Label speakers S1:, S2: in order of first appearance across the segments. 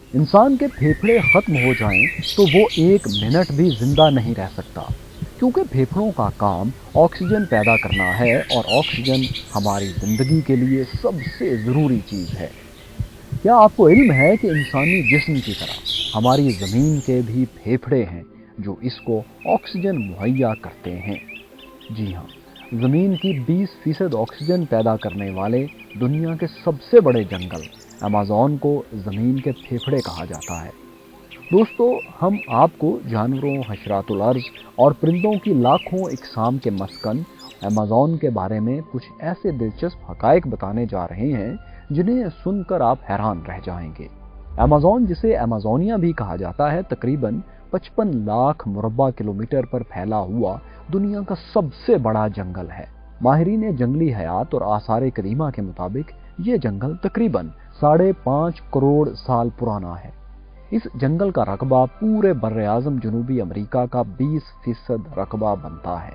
S1: इंसान के फेफड़े खत्म हो जाएं तो वो एक मिनट भी जिंदा नहीं रह सकता, क्योंकि फेफड़ों का काम ऑक्सीजन पैदा करना है और ऑक्सीजन हमारी ज़िंदगी के लिए सबसे ज़रूरी चीज़ है। क्या आपको इल्म है कि इंसानी जिस्म की तरह हमारी ज़मीन के भी फेफड़े हैं जो इसको ऑक्सीजन मुहैया करते हैं? जी हाँ, ज़मीन की 20% ऑक्सीजन पैदा करने वाले दुनिया के सबसे बड़े जंगल अमेज़न को ज़मीन के फेफड़े कहा जाता है। दोस्तों, हम आपको जानवरों, हशरातुल अर्ज़ और परिंदों की लाखों इकसाम के मस्कन अमेज़न के बारे में कुछ ऐसे दिलचस्प हकायक बताने जा रहे हैं जिन्हें सुनकर आप हैरान रह जाएंगे। अमेज़न, जिसे अमेज़ोनिया भी कहा जाता है, तकरीबन 55 लाख मुरब्बा किलोमीटर पर फैला हुआ दुनिया का सबसे बड़ा जंगल है। माहिरीन जंगली हयात और आसार कदीमा के मुताबिक ये जंगल तकरीबन 5.5 करोड़ साल पुराना है। इस जंगल का रकबा पूरे बर्रे आज़म जनूबी अमेरिका का 20% रकबा बनता है,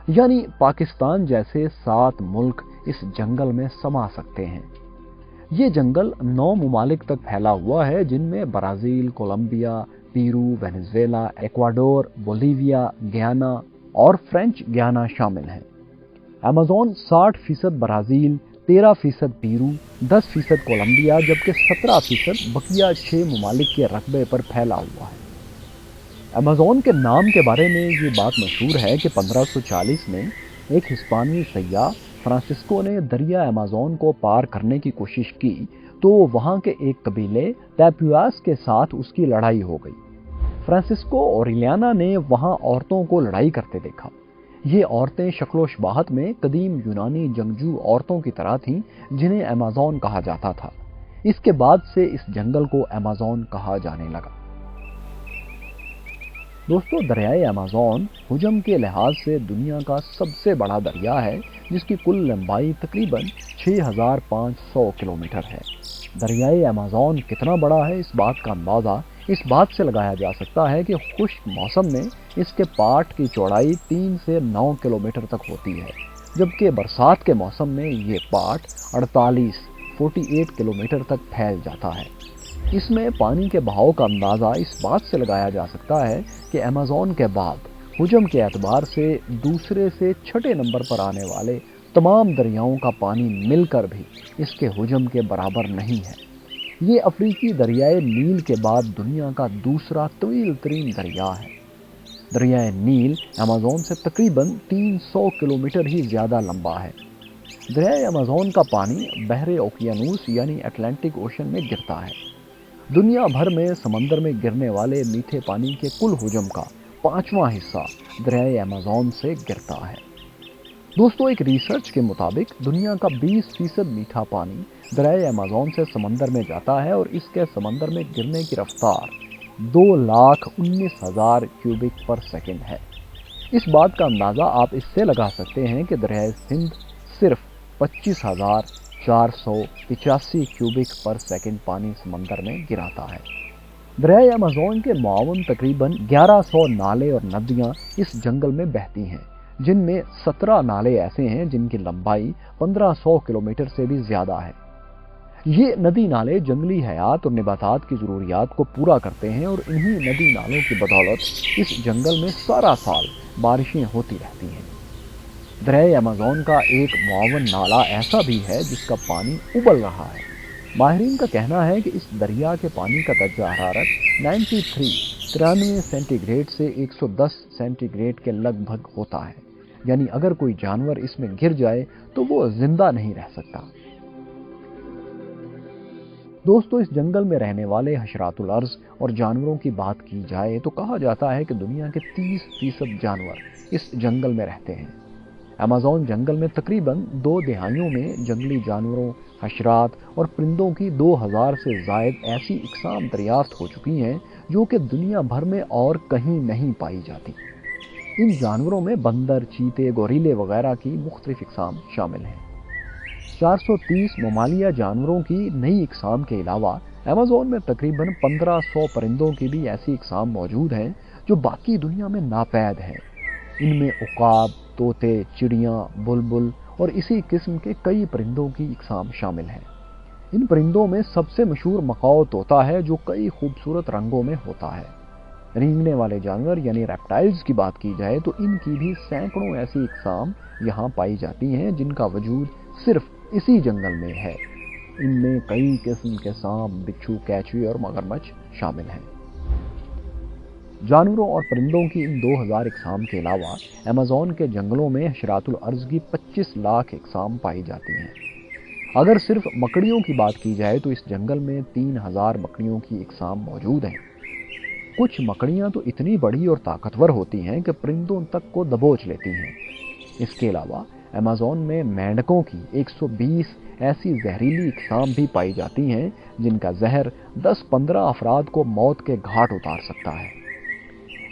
S1: यानी पाकिस्तान जैसे 7 मुल्क इस जंगल में समा सकते हैं। ये जंगल 9 ममालिक तक फैला हुआ है, जिनमें Brazil, Colombia, Peru, Venezuela, Ecuador, Bolivia, Guyana और फ्रेंच गयाना शामिल हैं। अमेज़न 60% ब्राज़ील, 13% पेरू, 10% कोलंबिया जबकि 17% बकिया 6 ममालिक के रकबे पर फैला हुआ है। अमेज़न के नाम के बारे में ये बात मशहूर है कि 1540 में एक हिस्पानी सയ്याह फ्रांसिस्को ने दरिया अमेज़न को पार करने की कोशिश की तो वहाँ के एक कबीले टैपुआस के साथ उसकी लड़ाई हो गई। फ्रांसिस्को और इलियाना ने वहाँ औरतों को लड़ाई करते देखा। ये औरतें शक्लो शबाहत में कदीम यूनानी जंगजू औरतों की तरह थीं, जिन्हें अमेज़न कहा जाता था। इसके बाद से इस जंगल को अमेज़न कहा जाने लगा। दोस्तों, दरियाए अमेज़न हुजम के लिहाज से दुनिया का सबसे बड़ा दरिया है, जिसकी कुल लंबाई तकरीबन 6500 किलोमीटर है। दरियाए अमेज़न कितना बड़ा है, इस बात का अंदाज़ा इस बात से लगाया जा सकता है कि खुश्क मौसम में इसके पाट की चौड़ाई 3 से 9 किलोमीटर तक होती है, जबकि बरसात के मौसम में ये पाट 48 किलोमीटर तक फैल जाता है। इसमें पानी के बहाव का अंदाज़ा इस बात से लगाया जा सकता है कि अमेज़न के बाद हुजम के एतबार से दूसरे से छठे नंबर पर आने वाले तमाम दरियाओं का पानी मिलकर भी इसके हुजम के बराबर नहीं है। ये अफ्रीकी दरियाए नील के बाद दुनिया का दूसरा तवील तरीन दरिया है। दरियाए नील अमेज़न से तकरीबन 300 किलोमीटर ही ज़्यादा लंबा है। दरियाए अमेज़न का पानी बहरे ओकियानूस यानी अटलांटिक ओशन में गिरता है। दुनिया भर में समंदर में गिरने वाले मीठे पानी के कुल हुजम का 5वां हिस्सा दरियाए अमेज़न से गिरता है। दोस्तों, एक रिसर्च के मुताबिक दुनिया का 20% मीठा पानी दरियाए अमेज़न से समंदर में जाता है और इसके समंदर में गिरने की रफ्तार 2,19,000 क्यूबिक पर सेकंड है। इस बात का अंदाज़ा आप इससे लगा सकते हैं कि दरियाए सिंध सिर्फ 25,485 क्यूबिक पर सेकंड पानी समंदर में गिराता है। दरियाए अमेज़न के मुआवन तकरीबन 1100 नाले और नदियाँ इस जंगल में बहती हैं, जिनमें 17 नाले ऐसे हैं जिनकी लंबाई 1500 किलोमीटर से भी ज़्यादा है। ये नदी नाले जंगली हयात और नबातात की ज़रूरियात को पूरा करते हैं और इन्हीं नदी नालों की बदौलत इस जंगल में सारा साल बारिशें होती रहती हैं। दरियाए अमेज़न का एक मुआवन नाला ऐसा भी है जिसका पानी उबल रहा है। माहिरीन का कहना है कि इस दरिया के पानी का दर्जा हरारत 93 सेंटीग्रेड से 110 सेंटीग्रेड के लगभग होता है, यानी अगर कोई जानवर इसमें गिर जाए तो वो जिंदा नहीं रह सकता। दोस्तों, इस जंगल में रहने वाले हशरातुल अर्ज़ और जानवरों की बात की जाए तो कहा जाता है कि दुनिया के 30% जानवर इस जंगल में रहते हैं। अमेज़न जंगल में तकरीबन 2 दहाइयों में जंगली जानवरों, हशरात और परिंदों की 2000 से ज़ायद ऐसी इकसाम दरियाफ्त हो चुकी हैं जो कि दुनिया भर में और कहीं नहीं पाई जाती। इन जानवरों में बंदर, चीते, गोरिल्ले वगैरह की मुख्तलिफ इकसाम शामिल हैं। 430 ममालिया जानवरों की नई इकसाम के अलावा अमेज़न में तकरीबन 1500 परिंदों की भी ऐसी इकसाम मौजूद हैं जो बाकी दुनिया में नापैद हैं। इनमें उकाब, तोते, चिड़ियाँ, बुलबुल और इसी किस्म के कई परिंदों की इकसाम शामिल हैं। इन परिंदों में सबसे मशहूर मकाओ तोता है, जो कई खूबसूरत रंगों में होता है। रेंगने वाले जानवर यानी रेप्टाइल्स की बात की जाए तो इनकी भी सैकड़ों ऐसी इकसाम यहाँ पाई जाती हैं जिनका वजूद सिर्फ इसी जंगल में है। इनमें कई किस्म के सांप, बिच्छू, कैचुए और मगरमच्छ शामिल हैं। जानवरों और परिंदों की इन 2000 इकसाम के अलावा अमेज़न के जंगलों में हशरातुल अर्ज़ की 25 लाख इकसाम पाई जाती हैं। अगर सिर्फ मकड़ियों की बात की जाए तो इस जंगल में 3000 मकड़ियों की इकसाम मौजूद हैं। कुछ मकड़ियां तो इतनी बड़ी और ताकतवर होती हैं कि परिंदों तक को दबोच लेती हैं। इसके अलावा अमेज़न में मेंढकों की 120 ऐसी जहरीली इकसाम भी पाई जाती हैं जिनका जहर 10-15 अफराद को मौत के घाट उतार सकता है।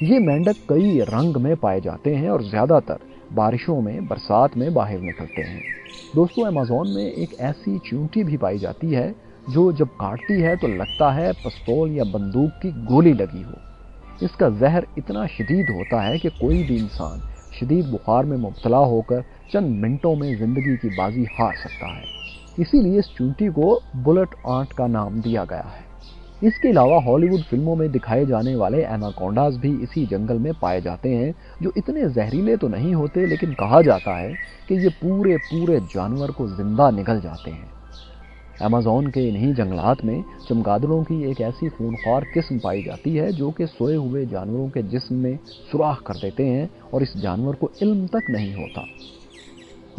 S1: ये मेंढक कई रंग में पाए जाते हैं और ज़्यादातर बारिशों में, बरसात में बाहर निकलते हैं। दोस्तों, अमेज़न में एक ऐसी चींटी भी पाई जाती है जो जब काटती है तो लगता है पिस्तौल या बंदूक की गोली लगी हो। इसका जहर इतना शदीद होता है कि कोई भी इंसान शदीद बुखार में मुब्तला होकर चंद मिनटों में जिंदगी की बाजी हार सकता है। इसीलिए इस चींटी को बुलेट आंट का नाम दिया गया है। इसके अलावा हॉलीवुड फिल्मों में दिखाए जाने वाले एनाकोंडास भी इसी जंगल में पाए जाते हैं, जो इतने जहरीले तो नहीं होते, लेकिन कहा जाता है कि ये पूरे पूरे जानवर को जिंदा निगल जाते हैं। अमेज़न के इन्हीं जंगलात में चमगादड़ों की एक ऐसी खूंखार किस्म पाई जाती है जो कि सोए हुए जानवरों के जिस्म में सुराख कर देते हैं और इस जानवर को इल्म तक नहीं होता।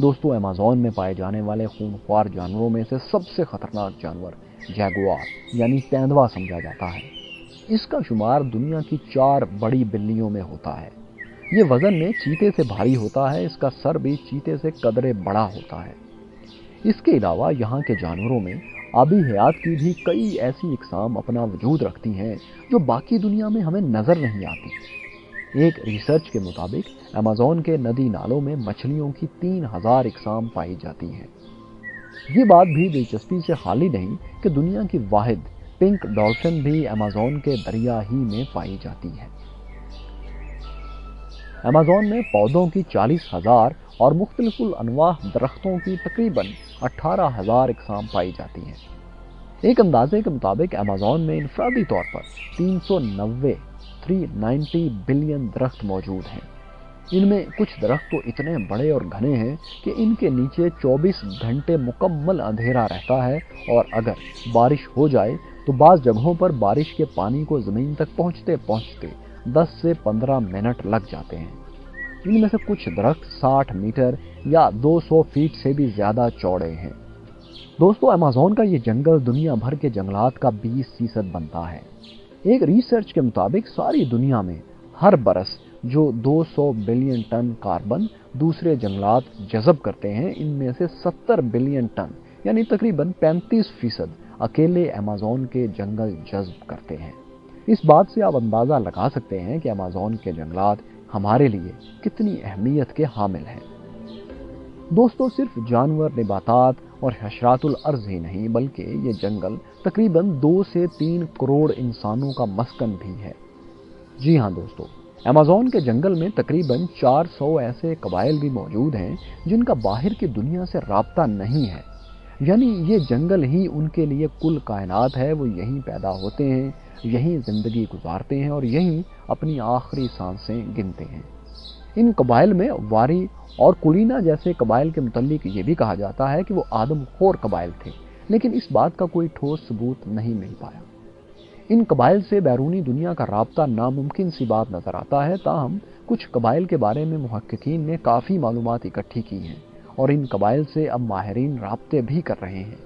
S1: दोस्तों, अमेज़न में पाए जाने वाले खूंखार जानवरों में से सबसे खतरनाक जानवर जैगुआर यानी तेंदुआ समझा जाता है। इसका शुमार दुनिया की 4 बड़ी बिल्लियों में होता है। ये वजन में चीते से भारी होता है। इसका सर भी चीते से कदरे बड़ा होता है। इसके अलावा यहाँ के जानवरों में आबी हयात की भी कई ऐसी इकसाम अपना वजूद रखती हैं जो बाकी दुनिया में हमें नजर नहीं आती। एक रिसर्च के मुताबिक अमेज़न के नदी नालों में मछलियों की 3000 इकसाम पाई जाती हैं। ये बात भी दिलचस्पी से खाली नहीं कि दुनिया की वाहिद पिंक डॉल्फिन भी अमेज़न के दरिया ही में पाई जाती है। अमेज़न में पौधों की 40,000 और मुख्तलिफुल अनवाह दरख्तों की तकरीबन 18,000 इकसाम पाई जाती हैं। एक अंदाजे के मुताबिक अमेज़न में इनफरादी तौर पर 390 बिलियन दरख्त मौजूद हैं। इनमें कुछ दरख्त तो इतने बड़े और घने हैं कि इनके नीचे 24 घंटे मुकम्मल अंधेरा रहता है, और अगर बारिश हो जाए तो बाज़ जगहों पर बारिश के पानी को ज़मीन तक पहुँचते पहुँचते 10 से 15 मिनट लग जाते हैं। इनमें से कुछ दरख्त 60 मीटर या 200 फीट से भी ज़्यादा चौड़े हैं। दोस्तों, अमेज़न का ये जंगल दुनिया भर के जंगलात का 20% बनता है। एक रिसर्च के मुताबिक सारी दुनिया में हर बरस जो 200 बिलियन टन कार्बन दूसरे जंगलात जज़ब करते हैं, इनमें से 70 बिलियन टन यानी तकरीबन 35% अकेले अमेज़न के जंगल जज़ब करते हैं। इस बात से आप अंदाज़ा लगा सकते हैं कि अमेज़न के जंगलात हमारे लिए कितनी अहमियत के हामिल हैं। दोस्तों, सिर्फ जानवर, नबातात और हशरातुल अर्ज़ ही नहीं, बल्कि ये जंगल तकरीबन 2 से 3 करोड़ इंसानों का मस्कन भी है। जी हाँ दोस्तों, अमेज़न के जंगल में तकरीबन 400 ऐसे कबाइल भी मौजूद हैं जिनका बाहर की दुनिया से राब्ता नहीं है। यानी ये जंगल ही उनके लिए कुल कायनात है। वो यहीं पैदा होते हैं, यहीं ज़िंदगी गुजारते हैं और यहीं अपनी आखिरी सांसें गिनते हैं। इन कबाइल में वारी और कुलीना जैसे कबाइल के मुतल्लिक ये भी कहा जाता है कि वो आदमखोर कबाइल थे, लेकिन इस बात का कोई ठोस सबूत नहीं मिल पाया। इन कबाइल से बैरूनी दुनिया का राब्ता नामुमकिन सी बात नज़र आता है। ताहम कुछ कबाइल के बारे में मुहक्किकीन ने काफ़ी मालूमात इकट्ठी की हैं और इन कबाइल से अब माहिरीन राब्ते भी कर रहे हैं।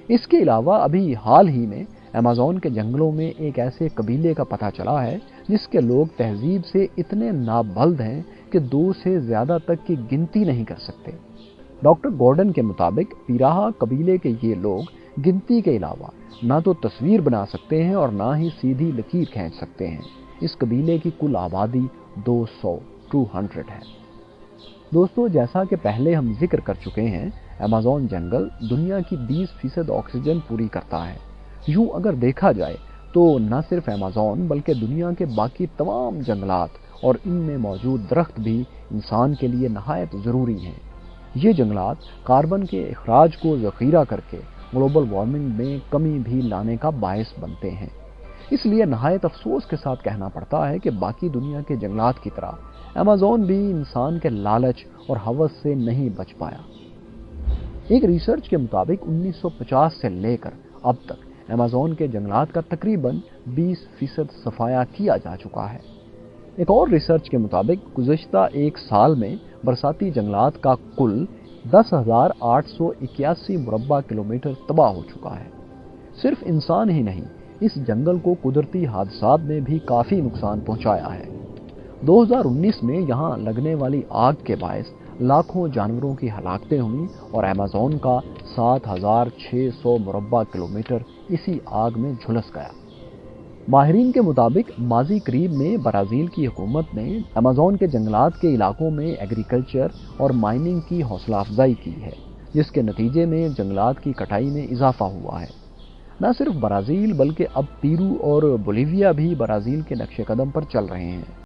S1: इसके अलावा अभी हाल ही में अमेज़न के जंगलों में एक ऐसे कबीले का पता चला है जिसके लोग तहजीब से इतने नाबल्द हैं कि 2 से ज़्यादा तक की गिनती नहीं कर सकते। डॉक्टर गॉर्डन के मुताबिक पिराहा कबीले के ये लोग गिनती के अलावा ना तो तस्वीर बना सकते हैं और ना ही सीधी लकीर खींच सकते हैं। इस कबीले की कुल आबादी 200 है। दोस्तों, जैसा कि पहले हम जिक्र कर चुके हैं, अमेज़न जंगल दुनिया की 20% ऑक्सीजन पूरी करता है। यूँ अगर देखा जाए तो न सिर्फ अमेज़न बल्कि दुनिया के बाकी तमाम जंगलात और इनमें मौजूद दरख्त भी इंसान के लिए नहायत ज़रूरी हैं। ये जंगलात कार्बन के अखराज को ज़ख़ीरा करके ग्लोबल वार्मिंग में कमी भी लाने का बायस बनते हैं। इसलिए नहायत अफसोस के साथ कहना पड़ता है कि बाकी दुनिया के जंगलात की तरह अमेज़न भी इंसान के लालच और हवस से नहीं बच पाया। एक रिसर्च के मुताबिक 1950 से लेकर अब तक अमेज़न के जंगलात का तकरीबन 20% सफाया किया जा चुका है। एक और रिसर्च के मुताबिक गुज़िश्ता एक साल में बरसाती जंगलात का कुल 10,881 मुरब्बा किलोमीटर तबाह हो चुका है। सिर्फ इंसान ही नहीं, इस जंगल को कुदरती हादसात ने भी काफ़ी नुकसान पहुंचाया है। 2019 में यहाँ लगने वाली आग के बायस लाखों जानवरों की हलाकतें हुई और अमेज़न का 7,600 मुरब्बा किलोमीटर इसी आग में झुलस गया। माहिरीन के मुताबिक माजी करीब में ब्राज़ील की हुकूमत ने अमेज़न के जंगलात के इलाकों में एग्रीकल्चर और माइनिंग की हौसला अफजाई की है, जिसके नतीजे में जंगलात की कटाई में इजाफा हुआ है। न सिर्फ ब्राज़ील बल्कि अब पेरू और बोलिविया भी ब्राज़ील के नक्शे कदम पर चल रहे हैं।